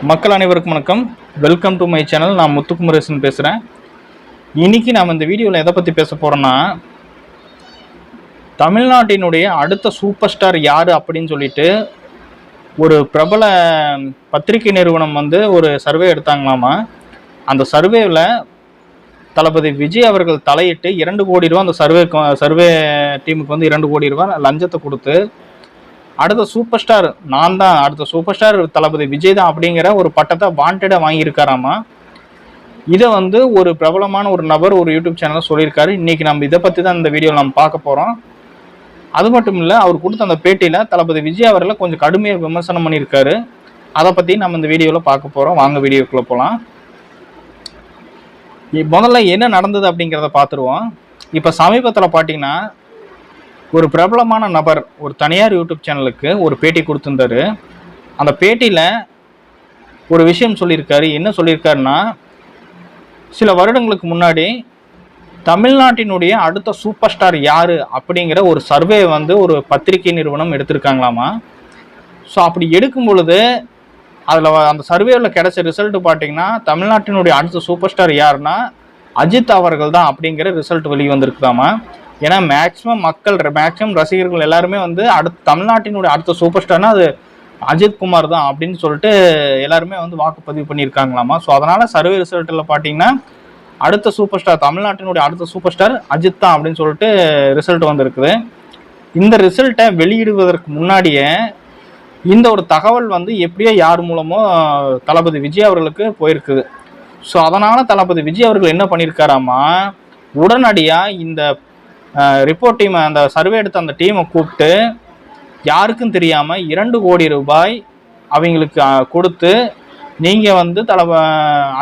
மக்கள் அனைவருக்கும் வணக்கம். Welcome to my channel. நான் முத்துக்குமரேசன் பேசுகிறேன். இன்னைக்கு நாம் இந்த வீடியோவில் எதை பற்றி பேச போகிறோன்னா, தமிழ்நாட்டினுடைய அடுத்த சூப்பர் ஸ்டார் யார் அப்படின்னு சொல்லிட்டு ஒரு பிரபல பத்திரிகை நிறுவனம் ஒரு சர்வே எடுத்தாங்களாமா. அந்த சர்வேவில் தளபதி விஜய் அவர்கள் தலையிட்டு 2 கோடி ரூபா அந்த சர்வே டீமுக்கு 2 கோடி ரூபா லஞ்சத்தை கொடுத்து அடுத்த சூப்பர் ஸ்டார் நான் தான், அடுத்த சூப்பர் ஸ்டார் தளபதி விஜய் தான் அப்படிங்கிற ஒரு பட்டத்தை வாண்டடா வாங்கியிருக்காராமா. இதை ஒரு பிரபலமான ஒரு நபர் ஒரு யூடியூப் சேனலில் சொல்லியிருக்காரு. இன்னைக்கு நம்ம இதை பற்றி தான் இந்த வீடியோவில் நம்ம பார்க்க போகிறோம். அது மட்டும் இல்லை, அவர் கொடுத்த அந்த பேட்டியில் தளபதி விஜய் அவர்களை கொஞ்சம் கடுமையாக விமர்சனம் பண்ணியிருக்காரு. அதை பற்றி நம்ம இந்த வீடியோவில் பார்க்க போகிறோம். வாங்க வீடியோக்குள்ளே போகலாம். முதல்ல என்ன நடந்தது அப்படிங்கிறத பார்த்துருவோம். இப்போ சமீபத்தில் பார்த்தீங்கன்னா, ஒரு பிரபலமான நபர் ஒரு தனியார் யூடியூப் சேனலுக்கு ஒரு பேட்டி கொடுத்துருந்தாரு. அந்த பேட்டியில் ஒரு விஷயம் சொல்லியிருக்காரு. என்ன சொல்லியிருக்காருன்னா, சில வருடங்களுக்கு முன்னாடி தமிழ்நாட்டினுடைய அடுத்த சூப்பர் ஸ்டார் யார் அப்படிங்கிற ஒரு சர்வே ஒரு பத்திரிகை நிறுவனம் எடுத்திருக்காங்களாமா. ஸோ அப்படி எடுக்கும் பொழுது அதில் அந்த சர்வேவில் கிடைச்ச ரிசல்ட் பார்த்தீங்கன்னா, தமிழ்நாட்டினுடைய அடுத்த சூப்பர் ஸ்டார் யாருன்னா அஜித் அவர்கள் தான் அப்படிங்கிற ரிசல்ட் வெளியே வந்திருக்குதாமா. ஏன்னா மேக்சிமம் ரசிகர்கள் எல்லாருமே தமிழ்நாட்டினுடைய அடுத்த சூப்பர் ஸ்டார்னா அது அஜித் குமார் தான் அப்படின்னு சொல்லிட்டு எல்லாருமே வாக்குப்பதிவு பண்ணியிருக்காங்களாமா. ஸோ அதனால சர்வே ரிசல்ட்டில் பார்த்தீங்கன்னா அடுத்த சூப்பர் ஸ்டார், தமிழ்நாட்டினுடைய அடுத்த சூப்பர் ஸ்டார் அஜித் தான் அப்படின்னு சொல்லிட்டு ரிசல்ட் வந்திருக்குது. இந்த ரிசல்ட்டை வெளியிடுவதற்கு முன்னாடியே இந்த ஒரு தகவல் எப்படியோ யார் மூலமோ தளபதி விஜய் அவர்களுக்கு போயிருக்குது. ஸோ அதனால தளபதி விஜய் அவர்கள் என்ன பண்ணியிருக்காராமா, உடனடியாக இந்த ரிப்போர்ட் டீம், அந்த சர்வே எடுத்த அந்த டீமை கூப்பிட்டு யாருக்கும் தெரியாமல் 2 கோடி ரூபாய் அவங்களுக்கு கொடுத்து, நீங்கள்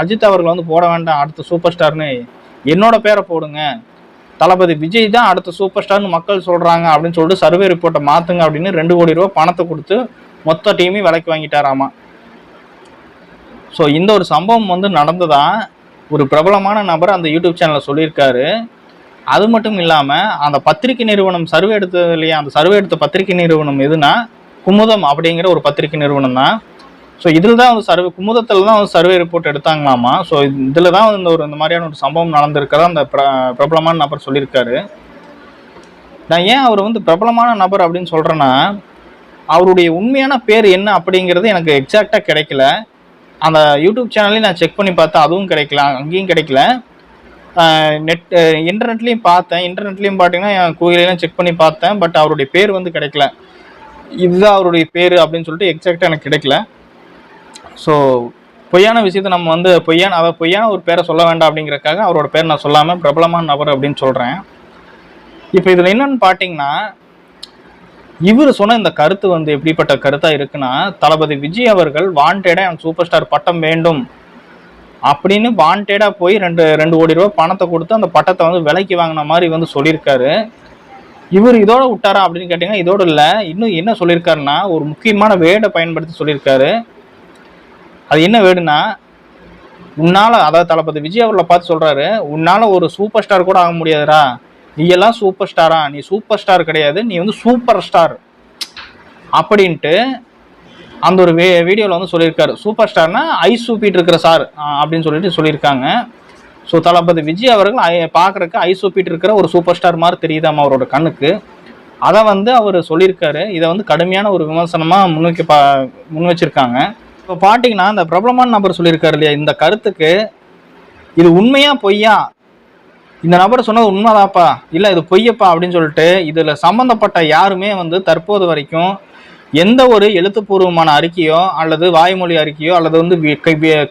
அஜித் அவர்கள் போட வேண்டாம் அடுத்த சூப்பர் ஸ்டார்னு, என்னோட பேரை போடுங்க, தளபதி விஜய் தான் அடுத்த சூப்பர் ஸ்டார்னு மக்கள் சொல்கிறாங்க அப்படின்னு சொல்லிட்டு சர்வே ரிப்போர்ட்டை மாற்றுங்க அப்படின்னு 2 கோடி ரூபா பணத்தை கொடுத்து மொத்த டீமையும் விலைக்கு வாங்கிட்டாராமா. ஸோ இந்த ஒரு சம்பவம் நடந்ததா ஒரு பிரபலமான நபர் அந்த யூடியூப் சேனலில் சொல்லியிருக்காரு. அது மட்டும் இல்லாமல் அந்த பத்திரிகை நிறுவனம் சர்வே எடுத்தது இல்லையா, அந்த சர்வே எடுத்த பத்திரிகை நிறுவனம் எதுனா குமுதம் அப்படிங்கிற ஒரு பத்திரிகை நிறுவனம் தான். ஸோ இதில் தான் குமுதத்தில் தான் சர்வே ரிப்போர்ட் எடுத்தாங்களாமா. ஸோ இதில் தான் இந்த மாதிரியான ஒரு சம்பவம் நடந்திருக்கிறதா அந்த பிரபலமான நபர் சொல்லியிருக்காரு. நான் ஏன் அவர் பிரபலமான நபர் அப்படின்னு சொல்கிறேன்னா, அவருடைய உண்மையான பேர் என்ன அப்படிங்கிறது எனக்கு எக்ஸாக்டாக கிடைக்கல. அந்த யூடியூப் சேனல்லையும் நான் செக் பண்ணி பார்த்தேன், அதுவும் கிடைக்கல, அங்கேயும் கிடைக்கல. இன்டர்நெட்லேயும் பார்த்தேன், இன்டர்நெட்லேயும் பார்த்தீங்கன்னா என் கூகுளையும் செக் பண்ணி பார்த்தேன். பட் அவருடைய பேர் கிடைக்கல. இதுதான் அவருடைய பேர் அப்படின்னு சொல்லிட்டு எக்ஸாக்டாக எனக்கு கிடைக்கல. ஸோ பொய்யான விஷயத்தை நம்ம பொய்யான ஒரு பேரை சொல்ல வேண்டாம் அப்படிங்கிறக்காக அவரோட பேர் நான் சொல்லாமல் பிரபலமான நபர் அப்படின்னு சொல்கிறேன். இப்போ இதில் என்னன்னு பார்த்தீங்கன்னா, இவர் சொன்ன இந்த கருத்து எப்படிப்பட்ட கருத்தாக இருக்குன்னா, தளபதி விஜய் அவர்கள் வாண்டடாக எனக்கு சூப்பர் ஸ்டார் பட்டம் வேண்டும் அப்படின்னு வாண்டடாக போய் 2 கோடி ரூபா பணத்தை கொடுத்து அந்த பட்டத்தை விலைக்கு வாங்கின மாதிரி சொல்லியிருக்காரு. இவர் இதோட விட்டாரா அப்படின்னு கேட்டிங்கன்னா, இதோடு இல்லை, இன்னும் என்ன சொல்லியிருக்காருன்னா ஒரு முக்கியமான வேர்டை பயன்படுத்தி சொல்லியிருக்காரு. அது என்ன வேர்டுனா, உன்னால், அதாவது தளபதி விஜய் அவர்களை பார்த்து சொல்கிறாரு, உன்னால் ஒரு சூப்பர் ஸ்டார் கூட ஆக முடியாதுடா, நீ எல்லாம் சூப்பர் ஸ்டாரா, நீ சூப்பர் ஸ்டார் கிடையாது, நீ சூப்பர் ஸ்டார் அப்படின்ட்டு அந்த ஒரு வீடியோவில் சொல்லியிருக்காரு. சூப்பர் ஸ்டார்னா ஐஸ் சூப்பிட்டு இருக்கிற சார் அப்படின்னு சொல்லியிருக்காங்க. ஸோ தளபதி விஜய் அவர்கள் பார்க்குறக்கு ஐஸ் சூப்பிட்டு இருக்கிற ஒரு சூப்பர் ஸ்டார் மாதிரி தெரியுதாமா அவரோட கண்ணுக்கு. அதை அவர் சொல்லியிருக்காரு. இதை கடுமையான ஒரு விமர்சனமாக முன் வச்சிருக்காங்க. இப்போ பார்த்தீங்கன்னா, இந்த பிரபலமான நபர் சொல்லியிருக்காரு இல்லையா, இந்த கருத்துக்கு இது உண்மையா பொய்யா, இந்த நபர் சொன்னது உண்மைதாப்பா இல்லை இது பொய்யப்பா அப்படின்னு சொல்லிட்டு இதில் சம்மந்தப்பட்ட யாருமே தற்போது வரைக்கும் எந்த ஒரு எழுத்துப்பூர்வமான அறிக்கையோ அல்லது வாய்மொழி அறிக்கையோ அல்லது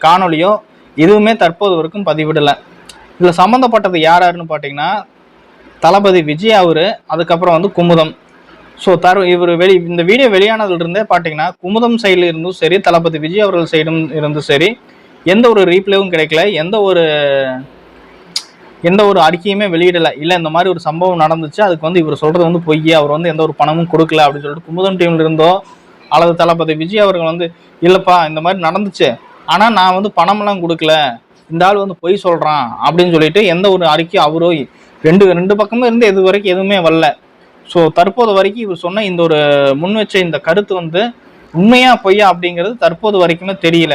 காணொலியோ எதுவுமே தற்போது வரைக்கும் பதிவிடலை. இதில் சம்மந்தப்பட்டது யாருன்னு பார்த்தீங்கன்னா, தளபதி விஜய் அவர், அதுக்கப்புறம் குமுதம். ஸோ இவர் இந்த வீடியோ வெளியானதுலேருந்தே பார்த்தீங்கன்னா, குமுதம் சைடில் இருந்தும் சரி, தளபதி விஜய் அவர்கள் சைடும் இருந்தும் சரி, எந்த ஒரு ரீப்ளேவும் கிடைக்கல, எந்த ஒரு அறிக்கையுமே வெளியிடலை. இல்லை இந்த மாதிரி ஒரு சம்பவம் நடந்துச்சு, அதுக்கு இவர் சொல்கிறது பொய், அவர் எந்த ஒரு பணமும் கொடுக்கல அப்படின்னு சொல்லிட்டு குமுதம் டீம்ல இருந்தோ அல்லது தளபதி விஜய் அவர்கள் இல்லைப்பா இந்த மாதிரி நடந்துச்சு, ஆனால் நான் பணமெல்லாம் கொடுக்கல, இந்த ஆள் பொய் சொல்கிறான் அப்படின்னு சொல்லிட்டு எந்த ஒரு அறிக்கையும் அவரோ ரெண்டு பக்கமும் இருந்து இது வரைக்கும் எதுவுமே வரல. ஸோ தற்போது வரைக்கும் இவர் சொன்ன இந்த ஒரு முன் வச்ச இந்த கருத்து உண்மையா பொய்யா அப்படிங்கிறது தற்போது வரைக்குமே தெரியல.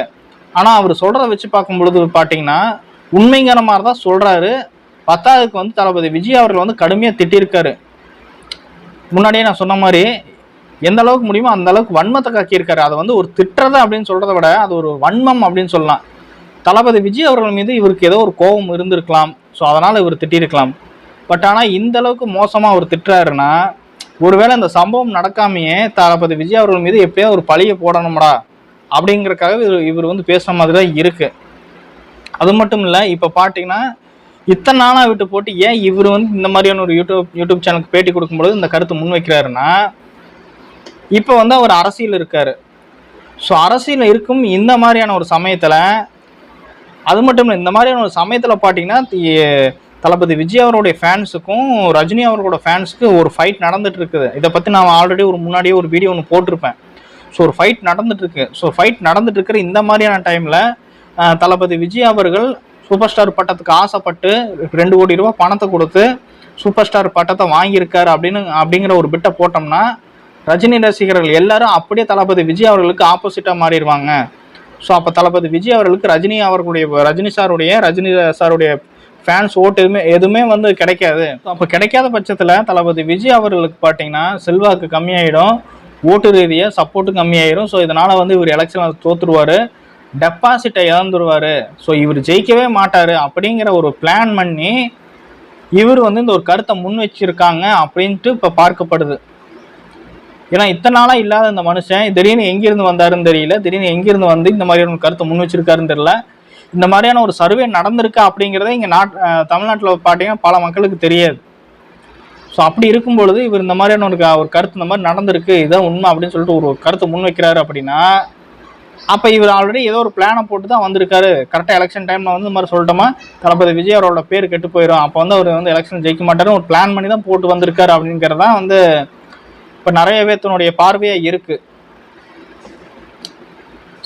ஆனால் அவர் சொல்கிறத வச்சு பார்க்கும் பொழுது பார்த்தீங்கன்னா உண்மைங்கிற மாதிரி தான் சொல்கிறாரு. பத்தாவதுக்கு வந்து தளபதி விஜய் அவர்கள் வந்து கடுமையாக திட்டிருக்காரு. முன்னாடியே நான் சொன்ன மாதிரி எந்த அளவுக்கு முடியுமோ அந்த அளவுக்கு வன்மத்தை காக்கியிருக்காரு. அதை வந்து ஒரு திட்டுறதை அப்படின்னு சொல்கிறத விட அது ஒரு வன்மம் அப்படின்னு சொல்லலாம். தளபதி விஜய் அவர்கள் மீது இவருக்கு ஏதோ ஒரு கோபம் இருந்திருக்கலாம். ஸோ அதனால் இவர் திட்டிருக்கலாம். பட் ஆனால் இந்த அளவுக்கு மோசமாக அவர் திட்டுறாருன்னா ஒருவேளை இந்த சம்பவம் நடக்காமையே தளபதி விஜய் அவர்கள் மீது எப்படியோ ஒரு பழியை போடணும்டா அப்படிங்கிறக்காக இவர் வந்து பேசுகிற மாதிரி தான் இருக்கு. அது மட்டும் இல்லை, இப்போ பார்த்தீங்கன்னா இத்தனை நாளாக விட்டு போட்டு ஏன் இவர் வந்து இந்த மாதிரியான ஒரு யூடியூப் சேனலுக்கு பேட்டி கொடுக்கும்பொழுது இந்த கருத்தை முன்வைக்கிறாருன்னா, இப்போ வந்து அவர் அரசியல் இருக்காரு. ஸோ அரசியல் இருக்கும் இந்த மாதிரியான ஒரு சமயத்தில், அது மட்டும் இல்லை இந்த மாதிரியான ஒரு சமயத்தில் பார்த்தீங்கன்னா தளபதி விஜய் அவருடைய ஃபேன்ஸுக்கும் ரஜினி அவர்களோட ஃபேன்ஸுக்கு ஒரு ஃபைட் நடந்துட்டு இருக்குது. இதை பற்றி நான் ஆல்ரெடி முன்னாடியே ஒரு வீடியோ ஒன்று போட்டிருப்பேன். ஸோ ஒரு ஃபைட் நடந்துட்டு இருக்கு. ஸோ ஃபைட் நடந்துட்டு இருக்கிற இந்த மாதிரியான டைமில் தளபதி விஜய் அவர்கள் சூப்பர் ஸ்டார் பட்டத்துக்கு ஆசைப்பட்டு 2 கோடி ரூபா பணத்தை கொடுத்து சூப்பர் ஸ்டார் பட்டத்தை வாங்கியிருக்காரு அப்படிங்கிற ஒரு பிட்டை போட்டோம்னா ரஜினி ரசிகர்கள் எல்லாரும் அப்படியே தளபதி விஜய் அவர்களுக்கு ஆப்போசிட்டாக மாறிடுவாங்க. ஸோ அப்போ தளபதி விஜய் அவர்களுக்கு ரஜினி சாருடைய ஃபேன்ஸ் ஓட்டு எதுவுமே வந்து கிடைக்காது. அப்போ கிடைக்காத பட்சத்தில் தளபதி விஜய் அவர்களுக்கு பார்த்தீங்கன்னா செல்வாக்கு கம்மியாயிடும், ஓட்டு ரீதியாக சப்போர்ட்டு கம்மியாயிடும். ஸோ இதனால் வந்து இவர் எலெக்ஷனில் தோற்றுருவார், டெபாசிட்டை இழந்துருவார், ஸோ இவர் ஜெயிக்கவே மாட்டார் அப்படிங்கிற ஒரு பிளான் பண்ணி இவர் வந்து இந்த ஒரு கருத்தை முன் வச்சிருக்காங்க அப்படின்ட்டு இப்போ பார்க்கப்படுது. ஏன்னா இத்தனை நாளாக இல்லாத இந்த மனுஷன் திடீர்னு எங்கிருந்து வந்தாருன்னு தெரியல, திடீர்னு எங்கிருந்து வந்து இந்த மாதிரியான கருத்தை முன் வச்சிருக்காருன்னு தெரியல. இந்த மாதிரியான ஒரு சர்வே நடந்திருக்கா அப்படிங்கிறத இங்கே தமிழ்நாட்டில் பார்த்தீங்கன்னா பல மக்களுக்கு தெரியாது. ஸோ அப்படி இருக்கும் பொழுது இவர் இந்த மாதிரியான ஒரு கருத்து இந்த மாதிரி நடந்திருக்கு, இதான் உண்மை அப்படின்னு சொல்லிட்டு ஒரு கருத்தை முன் வைக்கிறாரு அப்படின்னா, அப்போ இவர் ஆல்ரெடி ஏதோ ஒரு பிளானை போட்டு தான் வந்திருக்காரு. கரெக்டாக எலெக்ஷன் டைமில் வந்து இந்த மாதிரி சொல்லிட்டோமா தளபதி விஜய் அவரோட பேர் கெட்டு போயிடும், அப்போ வந்து அவர் வந்து எலெக்ஷன் ஜெயிக்க மாட்டாரு, ஒரு பிளான் பண்ணி தான் போட்டு வந்திருக்காரு அப்படிங்கிறதான் வந்து இப்போ நிறைய பேர்த்தனுடைய பார்வையாக இருக்கு.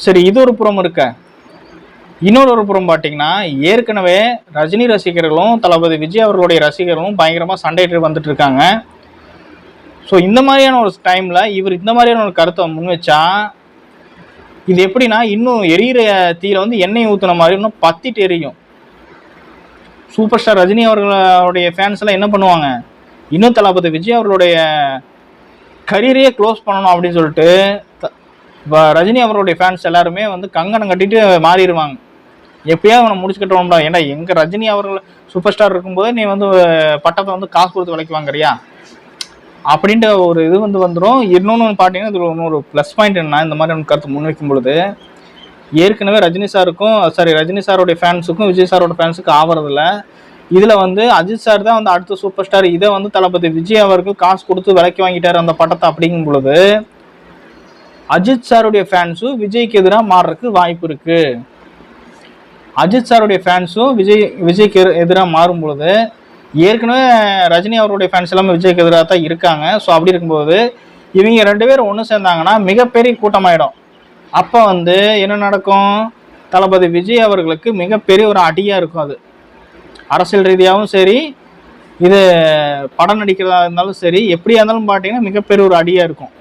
சரி, இது ஒரு புறம் இருக்க. இன்னொரு புறம் பார்த்தீங்கன்னா ஏற்கனவே ரஜினி ரசிகர்களும் தளபதி விஜய் அவர்களுடைய ரசிகர்களும் பயங்கரமாக சண்டையிட்டு வந்துட்டு இருக்காங்க. ஸோ இந்த மாதிரியான ஒரு டைமில் இவர் இந்த மாதிரியான ஒரு கருத்தை முன் வச்சா இது எப்படின்னா இன்னும் எரியிற தீயில வந்து எண்ணெய் ஊற்றுன மாதிரி இன்னும் பத்திட்டு எரியும். சூப்பர் ஸ்டார் ரஜினி அவர்களுடைய ஃபேன்ஸ் எல்லாம் என்ன பண்ணுவாங்க, இன்னும் தளபதி விஜய் அவர்களுடைய கரியரையே க்ளோஸ் பண்ணணும் அப்படின்னு சொல்லிட்டு ரஜினி அவருடைய ஃபேன்ஸ் எல்லாருமே வந்து கங்கணம் கட்டிட்டு மாறிடுவாங்க. எப்படியாவது அவனை முடிச்சுக்கிட்டோம்டா, ஏன்னா எங்கள் ரஜினி அவர்கள் சூப்பர் ஸ்டார் இருக்கும்போதே நீ வந்து பட்டத்தை வந்து காசு கொடுத்து விலைக்கு வாங்குறியா அப்படின்ட்டு ஒரு இது வந்து வந்துடும். இன்னொன்று பார்த்தீங்கன்னா இது இன்னொரு ப்ளஸ் பாயிண்ட் என்ன, இந்த மாதிரி கருத்து முன்வைக்கும் பொழுது ஏற்கனவே ரஜினி சாருடைய ஃபேன்ஸுக்கும் விஜய் சாரோட ஃபேன்ஸுக்கும் ஆவறதில்ல. இதில் வந்து அஜித் சார் தான் வந்து அடுத்த சூப்பர் ஸ்டார், இதை வந்து தளபதி விஜய் அவருக்கு காசு கொடுத்து விலைக்கு வாங்கிட்டார் அந்த பட்டத்தை. அப்படிங்கும் பொழுது அஜித் சாருடைய ஃபேன்ஸும் விஜய்க்கு எதிராக மாறுறதுக்கு வாய்ப்பு இருக்கு. அஜித் சாருடைய ஃபேன்ஸும் விஜய்க்கு எதிராக மாறும் பொழுது ஏற்கனவே ரஜினி அவருடைய ஃபேன்ஸ் எல்லாமே விஜய்க்கு எதிராக தான் இருக்காங்க. ஸோ அப்படி இருக்கும்போது இவங்க 2 பேரும் ஒன்று சேர்ந்தாங்கன்னா மிகப்பெரிய கூட்டமாயிடும். அப்போ வந்து என்ன நடக்கும், தளபதி விஜய் அவர்களுக்கு மிகப்பெரிய ஒரு அடியாக இருக்கும். அது அரசியல் ரீதியாகவும் சரி, இது படம் நடிக்கிறதா இருந்தாலும் சரி, எப்படியா இருந்தாலும் பார்த்தீங்கன்னா மிகப்பெரிய ஒரு அடியாக இருக்கும்.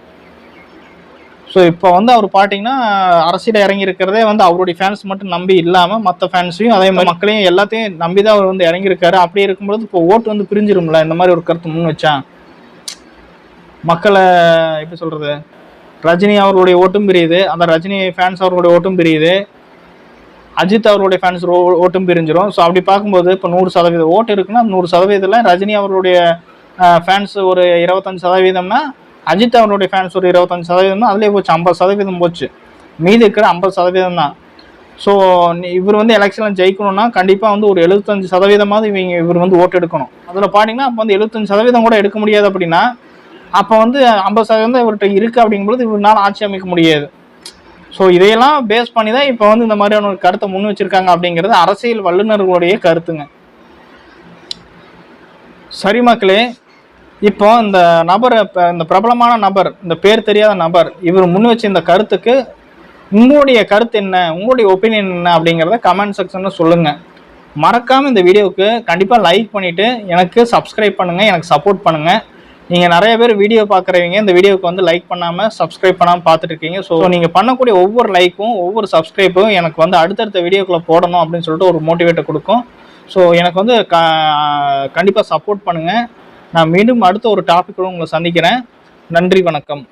ஸோ இப்போ வந்து அவர் பார்த்தீங்கன்னா அரசியல் இறங்கி இருக்கிறதே வந்து அவருடைய ஃபேன்ஸ் மட்டும் நம்பி இல்லாமல் மற்ற ஃபேன்ஸையும் அதே மாதிரி மக்களையும் எல்லாத்தையும் நம்பி தான் அவர் வந்து இறங்கியிருக்காரு. அப்படி இருக்கும்போது இப்போ ஓட்டு வந்து பிரிஞ்சிரும்ல இந்த மாதிரி ஒரு கருத்து முன் வச்சா. மக்களை எப்படி சொல்கிறது, ரஜினி அவர்களுடைய ஓட்டும் பிரியுது, அந்த ரஜினி ஃபேன்ஸ் அவர்களுடைய ஓட்டும் பிரியுது, அஜித் அவர்களுடைய ஃபேன்ஸ் ஓட்டும் பிரிஞ்சிடும். ஸோ அப்படி பார்க்கும்போது இப்போ 100% ஓட்டு இருக்குன்னா 100%ல் ரஜினி அவர்களுடைய ஃபேன்ஸ் ஒரு 25%, அஜித் அவருடைய ஃபேன்ஸ் ஒரு 25%, அதுலேயே போச்சு 50% போச்சு. மீதி இருக்கிற 50% தான். ஸோ இவர் வந்து எலெக்ஷனில் ஜெயிக்கணும்னா கண்டிப்பாக வந்து ஒரு 75% இவர் வந்து ஓட்டு எடுக்கணும். அதில் பார்த்தீங்கன்னா அப்போ வந்து 75% கூட எடுக்க முடியாது. அப்படின்னா அப்போ வந்து 50% இவர்கிட்ட இருக்குது அப்படிங்கும்போது இவரால் ஆட்சி அமைக்க முடியாது. ஸோ இதையெல்லாம் பேஸ் பண்ணி தான் இப்போ வந்து இந்த மாதிரியான ஒரு கருத்தை முன் வச்சிருக்காங்க அப்படிங்கிறது அரசியல் வல்லுநர்களுடைய கருத்துங்க. சரி மக்களே, இப்போ இந்த நபர், இந்த பிரபலமான நபர், இந்த பேர் தெரியாத நபர், இவர் முன் வச்ச இந்த கருத்துக்கு உங்களுடைய கருத்து என்ன, உங்களுடைய ஒப்பீனியன் என்ன அப்படிங்கிறத கமெண்ட் செக்ஷனில் சொல்லுங்கள். மறக்காமல் இந்த வீடியோவுக்கு கண்டிப்பாக லைக் பண்ணிவிட்டு எனக்கு சப்ஸ்கிரைப் பண்ணுங்கள், எனக்கு சப்போர்ட் பண்ணுங்கள். நீங்கள் நிறைய பேர் வீடியோ பார்க்குறவங்க இந்த வீடியோவுக்கு வந்து லைக் பண்ணாமல் சப்ஸ்கிரைப் பண்ணாமல் பார்த்துட்டு இருக்கீங்க. ஸோ நீங்கள் பண்ணக்கூடிய ஒவ்வொரு லைக்கும் ஒவ்வொரு சப்ஸ்கிரைப்பும் எனக்கு வந்து அடுத்தடுத்த வீடியோக்குள்ளே போடணும் அப்படின்னு சொல்லிட்டு ஒரு மோட்டிவேட்டை கொடுக்கும். ஸோ எனக்கு வந்து கண்டிப்பாக சப்போர்ட் பண்ணுங்கள். நான் மீண்டும் அடுத்த ஒரு டாப்பிக்கோடு உங்களை சந்திக்கிறேன். நன்றி, வணக்கம்.